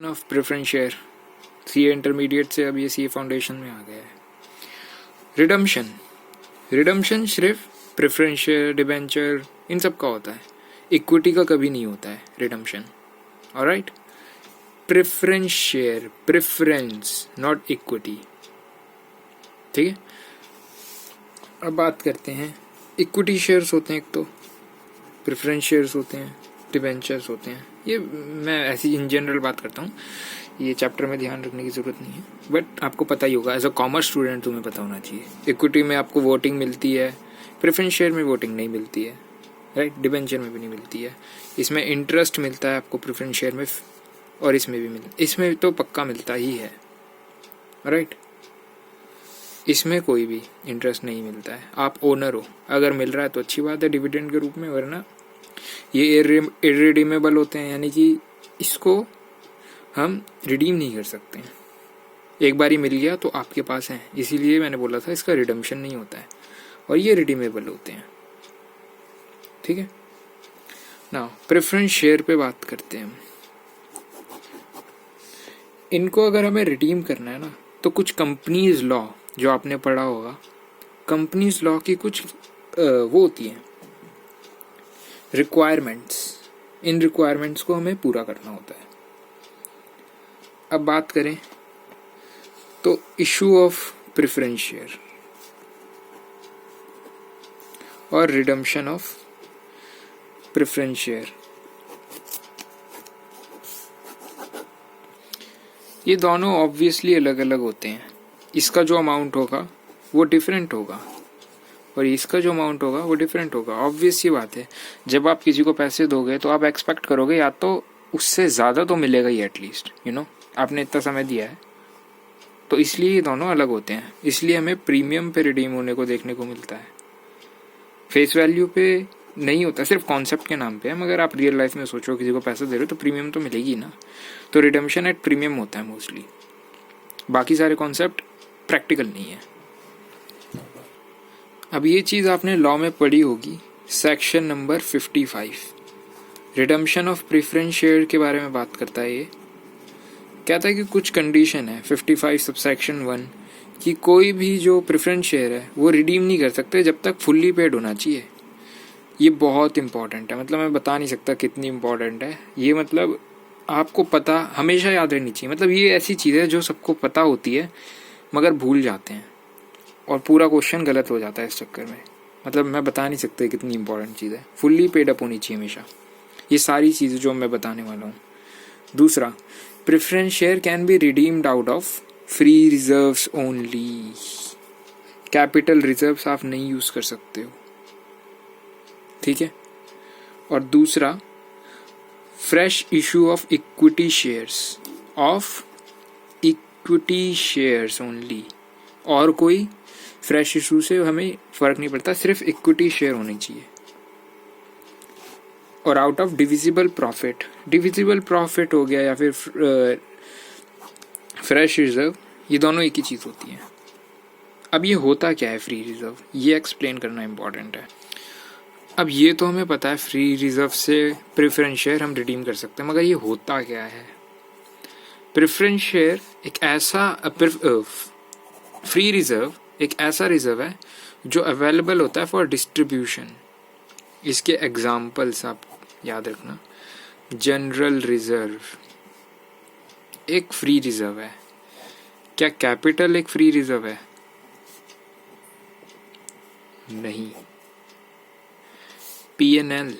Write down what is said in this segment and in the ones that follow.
Of preference share CA intermediate से अब ये सीए फाउंडेशन में आ गया है। रिडम्शन सिर्फ प्रेफरेंस शेयर, डिबेंचर इन सब का होता है, इक्विटी का कभी नहीं होता है redemption. Alright, preference share, preference not equity. ठीक है, अब बात करते हैं इक्विटी शेयर्स होते हैं एक तो, प्रेफरेंस शेयर्स होते हैं, डिबेंचर्स होते हैं। ये मैं ऐसी इन जनरल बात करता हूँ, ये चैप्टर में ध्यान रखने की ज़रूरत नहीं है, बट आपको पता ही होगा, एज अ कॉमर्स स्टूडेंट तुम्हें पता होना चाहिए। इक्विटी में आपको वोटिंग मिलती है, प्रेफरेंस शेयर में वोटिंग नहीं मिलती है, राइट, डिबेंचर में भी नहीं मिलती है। इसमें इंटरेस्ट मिलता है आपको प्रेफरेंस शेयर में, और इसमें भी मिलता, इसमें तो पक्का मिलता ही है, राइट। इसमें कोई भी इंटरेस्ट नहीं मिलता है, आप ओनर हो, अगर मिल रहा है तो अच्छी बात है डिविडेंड के रूप में, वरना ये इररिडीमेबल होते हैं, यानी कि इसको हम रिडीम नहीं कर सकते हैं। एक बार ही मिल गया तो आपके पास है, इसीलिए मैंने बोला था इसका रिडम्पशन नहीं होता है, और ये रिडीमेबल होते हैं। ठीक है, नाउ प्रेफरेंस शेयर पे बात करते हैं हम। इनको अगर हमें रिडीम करना है ना, तो कुछ कंपनीज लॉ जो आपने पढ़ा होगा, कंपनीज लॉ की कुछ वो होती है रिक्वायरमेंट्स, इन रिक्वायरमेंट्स को हमें पूरा करना होता है। अब बात करें तो इशू ऑफ प्रेफरेंस शेयर और रिडम्पशन ऑफ प्रेफरेंस शेयर, ये दोनों ऑब्वियसली अलग अलग होते हैं। इसका जो अमाउंट होगा वो डिफरेंट होगा, और इसका जो अमाउंट होगा वो डिफरेंट होगा। ऑब्वियस सी बात है, जब आप किसी को पैसे दोगे तो आप एक्सपेक्ट करोगे या तो उससे ज़्यादा तो मिलेगा ही एटलीस्ट, आपने इतना समय दिया है, तो इसलिए ये दोनों अलग होते हैं। इसलिए हमें प्रीमियम पे रिडीम होने को देखने को मिलता है, फेस वैल्यू पे नहीं होता, सिर्फ कॉन्सेप्ट के नाम पे है। मगर आप रियल लाइफ में सोचो, किसी को पैसे दे रहे हो तो प्रीमियम तो मिलेगी ना, तो रिडम्पशन एट प्रीमियम होता है मोस्टली। बाकी सारे कॉन्सेप्ट प्रैक्टिकल नहीं है। अब ये चीज़ आपने लॉ में पढ़ी होगी, section number 55 redemption of preference share के बारे में बात करता है। ये कहता है कि कुछ कंडीशन है 55 सबसेक्शन 1 कि कोई भी जो प्रेफरेंस शेयर है वो रिडीम नहीं कर सकते जब तक फुल्ली पेड होना चाहिए। ये बहुत इंपॉर्टेंट है, मतलब मैं बता नहीं सकता कितनी इंपॉर्टेंट है ये, मतलब आपको पता हमेशा याद रहनी चाहिए। मतलब ये ऐसी चीज़ है जो सबको पता होती है मगर भूल जाते हैं, और पूरा क्वेश्चन गलत हो जाता है इस चक्कर में। मतलब मैं बता नहीं सकता कितनी इंपॉर्टेंट चीज़ है, फुल्ली पेड अप होनी चाहिए हमेशा, ये सारी चीज़ें जो मैं बताने वाला हूँ। दूसरा, preference share can be redeemed out of free reserves only, capital reserves आप नहीं यूज़ कर सकते हो, ठीक है। और दूसरा, fresh issue of equity shares only, और कोई फ्रेश इशू से हमें फ़र्क नहीं पड़ता, सिर्फ इक्विटी शेयर होनी चाहिए। और आउट ऑफ डिविजिबल प्रॉफिट हो गया या फिर फ्रेश रिजर्व, ये दोनों एक ही चीज़ होती है। अब ये होता क्या है फ्री रिजर्व, ये एक्सप्लेन करना इम्पॉर्टेंट है। अब ये तो हमें पता है फ्री रिजर्व से प्रेफरेंस शेयर हम रिडीम कर सकते हैं, मगर ये होता क्या है। प्रेफरेंस शेयर एक ऐसा फ्री रिजर्व एक ऐसा रिजर्व है जो अवेलेबल होता है फॉर डिस्ट्रीब्यूशन। इसके एग्जाम्पल्स आप याद रखना, जनरल रिजर्व एक फ्री रिजर्व है। क्या कैपिटल एक फ्री रिजर्व है? नहीं। P&L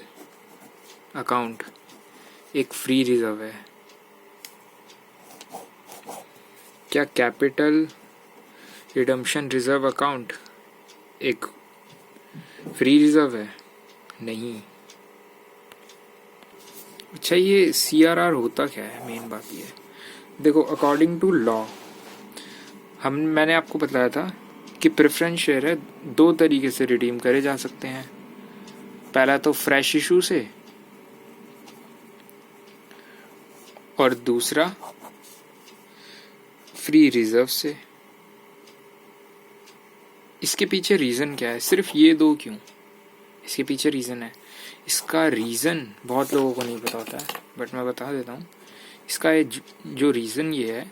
अकाउंट एक फ्री रिजर्व है। क्या कैपिटल रिडम्पशन रिजर्व अकाउंट एक फ्री रिजर्व है? नहीं। अच्छा, ये CRR होता क्या है, मेन बात ये है। देखो, अकॉर्डिंग टू लॉ मैंने आपको बताया था कि प्रेफरेंस शेयर है, दो तरीके से रिडीम करे जा सकते हैं। पहला तो फ्रेश इशू से, और दूसरा फ्री रिजर्व से। इसके पीछे रीज़न क्या है, सिर्फ ये दो क्यों? इसके पीछे रीज़न है, इसका रीज़न बहुत लोगों को नहीं पता होता है, बट मैं बता देता हूँ इसका जो रीज़न ये है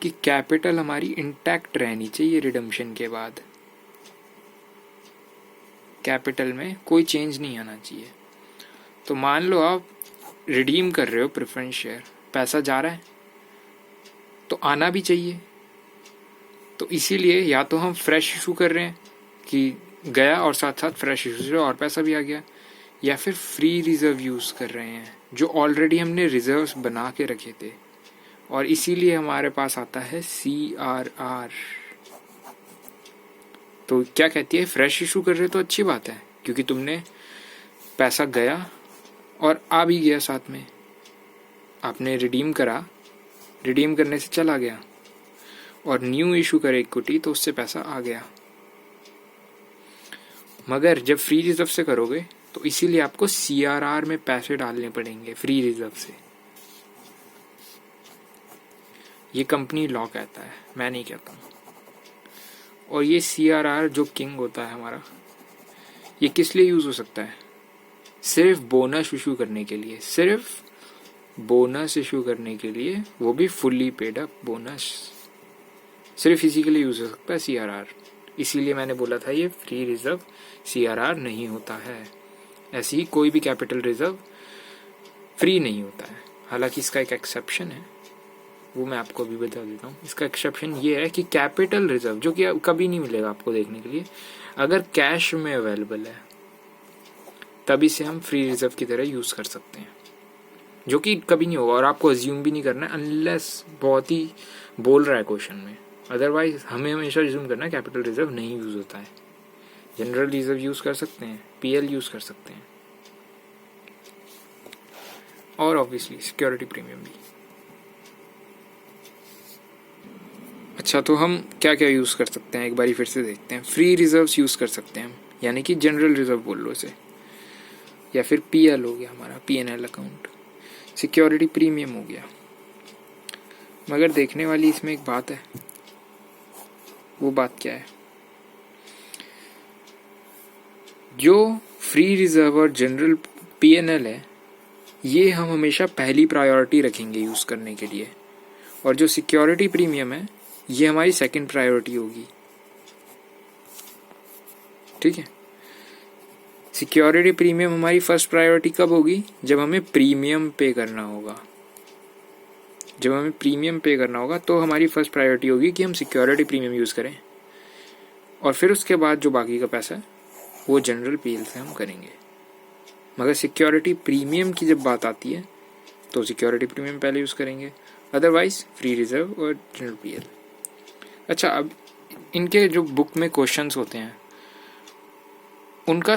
कि कैपिटल हमारी इंटैक्ट रहनी चाहिए रिडम्पशन के बाद, कैपिटल में कोई चेंज नहीं आना चाहिए। तो मान लो आप रिडीम कर रहे हो प्रेफरेंस शेयर, पैसा जा रहा है तो आना भी चाहिए। तो इसीलिए या तो हम फ्रेश इशू कर रहे हैं कि गया और साथ साथ फ्रेश इशू से और पैसा भी आ गया, या फिर फ्री रिजर्व यूज़ कर रहे हैं जो ऑलरेडी हमने रिजर्व्स बना के रखे थे, और इसीलिए हमारे पास आता है CRR। तो क्या कहती है, फ्रेश इशू कर रहे तो अच्छी बात है क्योंकि तुमने पैसा गया और आ भी गया, साथ में आपने रिडीम करा, रिडीम करने से चला गया, और न्यू इशू करे इक्विटी तो उससे पैसा आ गया। मगर जब फ्री रिजर्व से करोगे तो इसीलिए आपको CRR में पैसे डालने पड़ेंगे फ्री रिजर्व से। ये कंपनी लॉ कहता है, मैं नहीं कहता हूँ। और ये CRR जो किंग होता है हमारा, ये किस लिए यूज हो सकता है? सिर्फ बोनस इशू करने के लिए, सिर्फ बोनस इशू करने के लिए, वो भी फुल्ली पेड अप बोनस। सिर्फ इसी के लिए यूज हो सकता है CRR। इसीलिए मैंने बोला था ये फ्री रिजर्व CRR नहीं होता है। ऐसे ही कोई भी कैपिटल रिजर्व फ्री नहीं होता है। हालांकि इसका एक एक्सेप्शन है, वो मैं आपको अभी बता देता हूँ। इसका एक्सेप्शन ये है कि कैपिटल रिजर्व, जो कि कभी नहीं मिलेगा आपको देखने के लिए, अगर कैश में अवेलेबल है तभी से हम फ्री रिजर्व की तरह यूज़ कर सकते हैं, जो कि कभी नहीं होगा। और आपको अज्यूम भी नहीं करना है अनलेस बहुत ही बोल रहा है क्वेश्चन में। अदरवाइज हमें हमेशा अज्यूम करना है कैपिटल रिजर्व नहीं यूज़ होता है। जनरल रिजर्व यूज़ कर सकते हैं, PL यूज़ कर सकते हैं, और ऑब्वियसली सिक्योरिटी प्रीमियम भी। अच्छा, तो हम क्या क्या यूज़ कर सकते हैं एक बारी फिर से देखते हैं। फ्री रिजर्व्स यूज़ कर सकते हैं हम, यानी कि जनरल रिजर्व बोल लो इसे, या फिर PL हो गया हमारा, PNL अकाउंट। सिक्योरिटी प्रीमियम हो गया। मगर देखने वाली इसमें एक बात है। वो बात क्या है? जो फ्री रिजर्व और जनरल PNL है, ये हम हमेशा पहली प्रायोरिटी रखेंगे यूज़ करने के लिए, और जो सिक्योरिटी प्रीमियम है ये हमारी सेकंड प्रायोरिटी होगी। ठीक है, सिक्योरिटी प्रीमियम हमारी फर्स्ट प्रायोरिटी कब होगी? जब हमें प्रीमियम पे करना होगा। जब हमें प्रीमियम पे करना होगा तो हमारी फर्स्ट प्रायोरिटी होगी कि हम सिक्योरिटी प्रीमियम यूज़ करें, और फिर उसके बाद जो बाकी का पैसा है वो जनरल PL से हम करेंगे। मगर सिक्योरिटी प्रीमियम की जब बात आती है तो सिक्योरिटी प्रीमियम पहले यूज़ करेंगे, अदरवाइज फ्री रिजर्व और जनरल PL। अच्छा, अब इनके जो बुक में क्वेश्चंस होते हैं उनका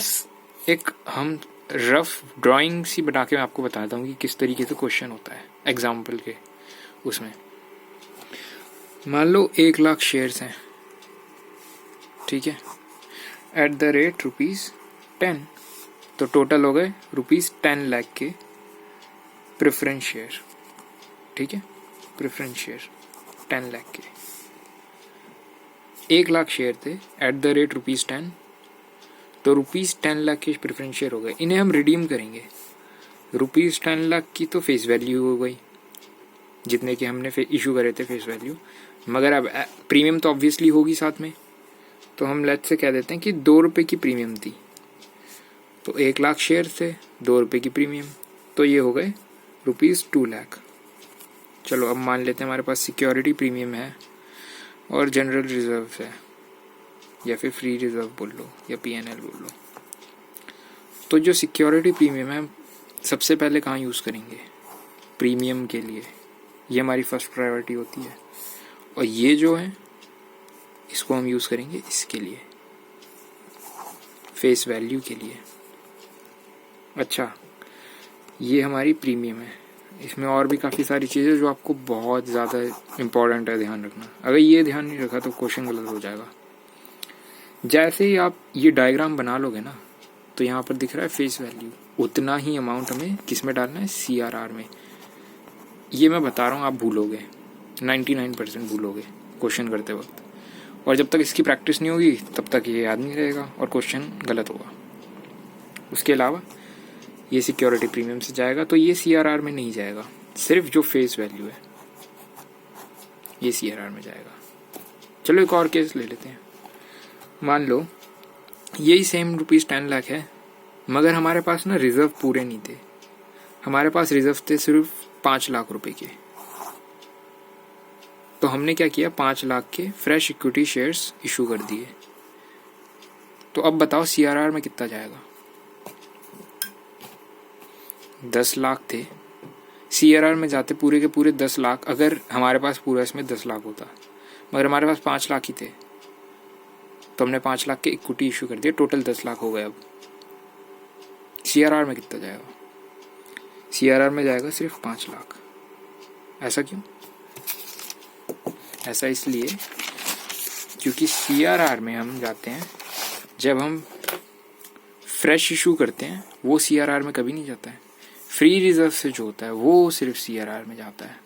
एक हम रफ ड्राइंग सी बना के मैं आपको बताता हूँ कि किस तरीके से क्वेश्चन होता है एग्जाम्पल के। उसमें मान लो 1 लाख शेयर्स हैं, ठीक है, एट द रेट ₹10, तो टोटल हो गए ₹10 लाख के प्रेफरेंस शेयर। ठीक है, प्रेफरेंस शेयर 10 लाख के, 1 लाख शेयर थे एट द रेट ₹10, तो ₹10 लाख के प्रेफरेंस शेयर हो गए। इन्हें हम रिडीम करेंगे। ₹10 लाख की तो फेस वैल्यू हो गई, जितने के हमने इशू करे थे फेस वैल्यू। मगर अब प्रीमियम तो ऑब्वियसली होगी साथ में, तो हम लेट्स से कह देते हैं कि ₹2 की प्रीमियम थी। तो 1 लाख शेयर थे, ₹2 की प्रीमियम, तो ये हो गए ₹2 लाख। चलो अब मान लेते हैं हमारे पास सिक्योरिटी प्रीमियम है और जनरल रिजर्व है, या फिर फ्री रिजर्व बोल लो या PNL बोल लो। तो जो सिक्योरिटी प्रीमियम है सबसे पहले कहाँ यूज़ करेंगे? प्रीमियम के लिए। ये हमारी फर्स्ट प्रायोरिटी होती है। और ये जो है इसको हम यूज़ करेंगे इसके लिए, फेस वैल्यू के लिए। अच्छा, ये हमारी प्रीमियम है। इसमें और भी काफ़ी सारी चीज़ें जो आपको बहुत ज़्यादा इम्पोर्टेंट है ध्यान रखना। अगर ये ध्यान नहीं रखा तो क्वेश्चन गलत हो जाएगा। जैसे ही आप ये डायग्राम बना लोगे ना, तो यहाँ पर दिख रहा है फेस वैल्यू, उतना ही अमाउंट हमें किस में डालना है? CRR में। ये मैं बता रहा हूँ, आप भूलोगे, 99% भूलोगे क्वेश्चन करते वक्त। और जब तक इसकी प्रैक्टिस नहीं होगी तब तक ये याद नहीं रहेगा और क्वेश्चन गलत होगा। उसके अलावा ये सिक्योरिटी प्रीमियम से जाएगा तो ये CRR में नहीं जाएगा। सिर्फ जो फेस वैल्यू है ये CRR में जाएगा। चलो एक और केस ले लेते हैं। मान लो यही सेम ₹10 लाख है, मगर हमारे पास ना रिजर्व पूरे नहीं थे, हमारे पास रिजर्व थे सिर्फ 5 लाख रुपए के। तो हमने क्या किया, 5 लाख के फ्रेश इक्विटी शेयर्स इशू कर दिए। तो अब बताओ CRR में कितना जाएगा? 10 लाख थे, CRR में जाते पूरे के पूरे 10 लाख। अगर हमारे पास पूरा इसमें 10 लाख होता, मगर हमारे पास 5 लाख ही थे, तो हमने 5 लाख के इक्विटी इशू कर दिए, टोटल 10 लाख हो गए। अब CRR में कितना जाएगा? CRR में जाएगा सिर्फ 5 लाख। ऐसा क्यों? ऐसा इसलिए क्योंकि CRR में हम जाते हैं जब हम फ्रेश इशू करते हैं, वो CRR में कभी नहीं जाता है। फ्री रिजर्व से जो होता है वो सिर्फ CRR में जाता है,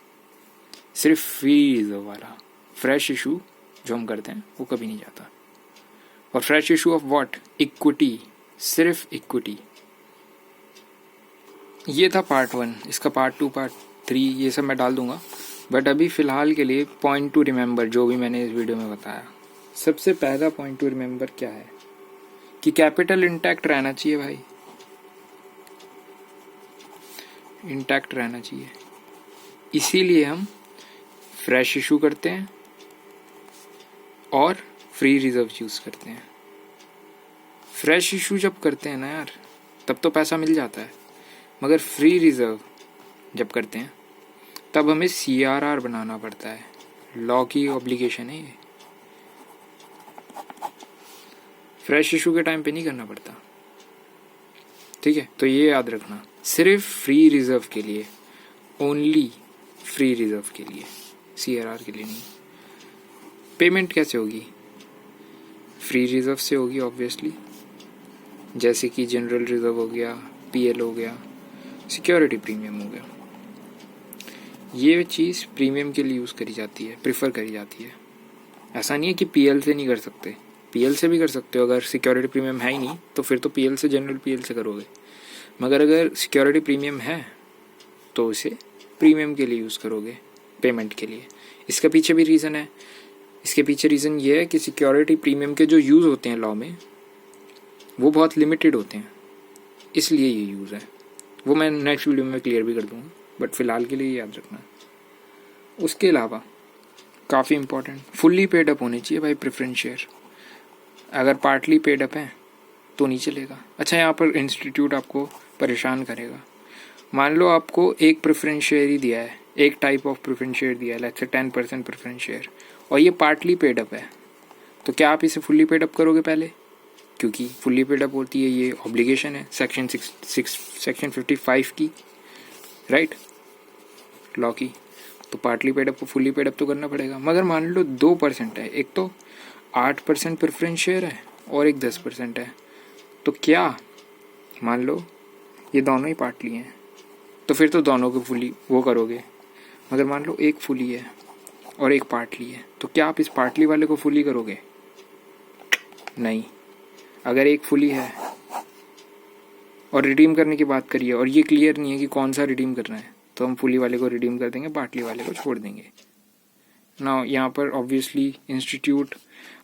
सिर्फ फ्री रिजर्व वाला। फ्रेश इशू जो हम करते हैं वो कभी नहीं जाता। और fresh issue of what? Equity, सिर्फ इक्विटी। ये था पार्ट 1। इसका पार्ट 2, पार्ट 3 ये सब मैं डाल दूंगा, बट अभी फ़िलहाल के लिए पॉइंट टू रिमेंबर जो भी मैंने इस वीडियो में बताया। सबसे पहला पॉइंट टू रिमेंबर क्या है कि कैपिटल इंटैक्ट रहना चाहिए भाई, इंटैक्ट रहना चाहिए। इसीलिए हम फ्रेश इशू करते हैं और फ्री रिजर्व यूज़ करते हैं। फ्रेश इशू जब करते हैं ना यार, तब तो पैसा मिल जाता है, मगर फ्री रिजर्व जब करते हैं तब हमें CRR बनाना पड़ता है। लॉ की ऑब्लिगेशन है ये। फ्रेश इशू के टाइम पे नहीं करना पड़ता, ठीक है? तो ये याद रखना, सिर्फ फ्री रिजर्व के लिए, ओनली फ्री रिजर्व के लिए, CRR के लिए नहीं। पेमेंट कैसे होगी? फ्री रिजर्व से होगी ऑब्वियसली, जैसे कि जनरल रिजर्व हो गया, PL हो गया, सिक्योरिटी प्रीमियम हो गया। ये चीज़ प्रीमियम के लिए यूज़ करी जाती है, प्रिफर करी जाती है। ऐसा नहीं है कि PL से नहीं कर सकते, PL से भी कर सकते हो। अगर सिक्योरिटी प्रीमियम है ही नहीं तो फिर तो PL से, जनरल PL से करोगे। मगर अगर सिक्योरिटी प्रीमियम है तो उसे प्रीमियम के लिए यूज़ करोगे, पेमेंट के लिए। इसका पीछे भी रीज़न है। इसके पीछे रीज़न ये है कि सिक्योरिटी प्रीमियम के जो यूज़ होते हैं लॉ में, वो बहुत लिमिटेड होते हैं, इसलिए ये यूज़ है। वो मैं नेक्स्ट वीडियो में क्लियर भी कर दूँगा, बट फिलहाल के लिए याद रखना। उसके अलावा काफ़ी इंपॉर्टेंट, फुल्ली पेड अप होने चाहिए भाई प्रेफरेंस शेयर। अगर पार्टली पेड अप है तो नहीं चलेगा। अच्छा, यहाँ पर इंस्टीट्यूट आपको परेशान करेगा। मान लो आपको एक प्रेफरेंस शेयर ही दिया है, एक टाइप ऑफ प्रेफरेंस शेयर दिया है, लेट्स से 10% प्रेफरेंस शेयर, और ये पार्टली पेड अप है, तो क्या आप इसे फुल्ली पेड अप करोगे पहले? क्योंकि फुल्ली पेड अप होती है, ये ऑब्लिगेशन है सेक्शन 55 की, राइट, लॉ की। तो पार्टली पेड अप को फुल्ली पेड अप तो करना पड़ेगा। मगर मान लो 2% है, एक तो 8% प्रेफरेंस शेयर है और एक 10% है, तो क्या मान लो ये दोनों ही पार्टली हैं, तो फिर तो दोनों को फुली वो करोगे। मगर मान लो एक फुली है और एक पार्टली है, तो क्या आप इस पार्टली वाले को फुली करोगे? नहीं। अगर एक फुली है और रिडीम करने की बात करिए और ये क्लियर नहीं है कि कौन सा रिडीम करना है, तो हम फुली वाले को रिडीम कर देंगे, पार्टली वाले को छोड़ देंगे ना। यहाँ पर ऑब्वियसली इंस्टीट्यूट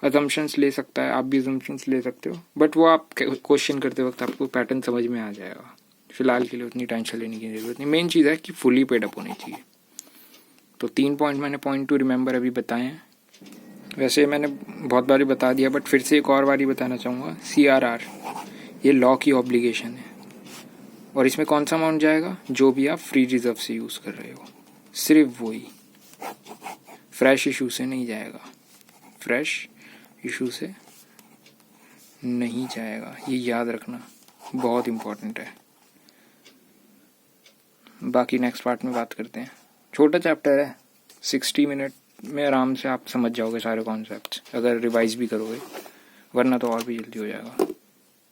अजम्पशंस ले सकता है, आप भी अजम्पशंस ले सकते हो, बट वो आप क्वेश्चन करते वक्त आपको पैटर्न समझ में आ जाएगा। फिलहाल के लिए उतनी टेंशन लेने की जरूरत नहीं। मेन चीज़ है कि फुली पेड अप होनी चाहिए। तो 3 पॉइंट मैंने पॉइंट टू रिमेंबर अभी बताए हैं। वैसे मैंने बहुत बारी बता दिया, बट फिर से एक और बारी बताना चाहूँगा। CRR ये लॉ की ऑब्लिगेशन है, और इसमें कौन सा अमाउंट जाएगा? जो भी आप फ्री रिजर्व से यूज़ कर रहे हो, सिर्फ वही, फ्रेश इशू से नहीं जाएगा, फ्रेश इशू से नहीं जाएगा, ये याद रखना, बहुत इम्पोर्टेंट है। बाकी नेक्स्ट पार्ट में बात करते हैं। छोटा चैप्टर है, 60 मिनट में आराम से आप समझ जाओगे सारे कॉन्सेप्ट्स, अगर रिवाइज भी करोगे, वरना तो और भी जल्दी हो जाएगा।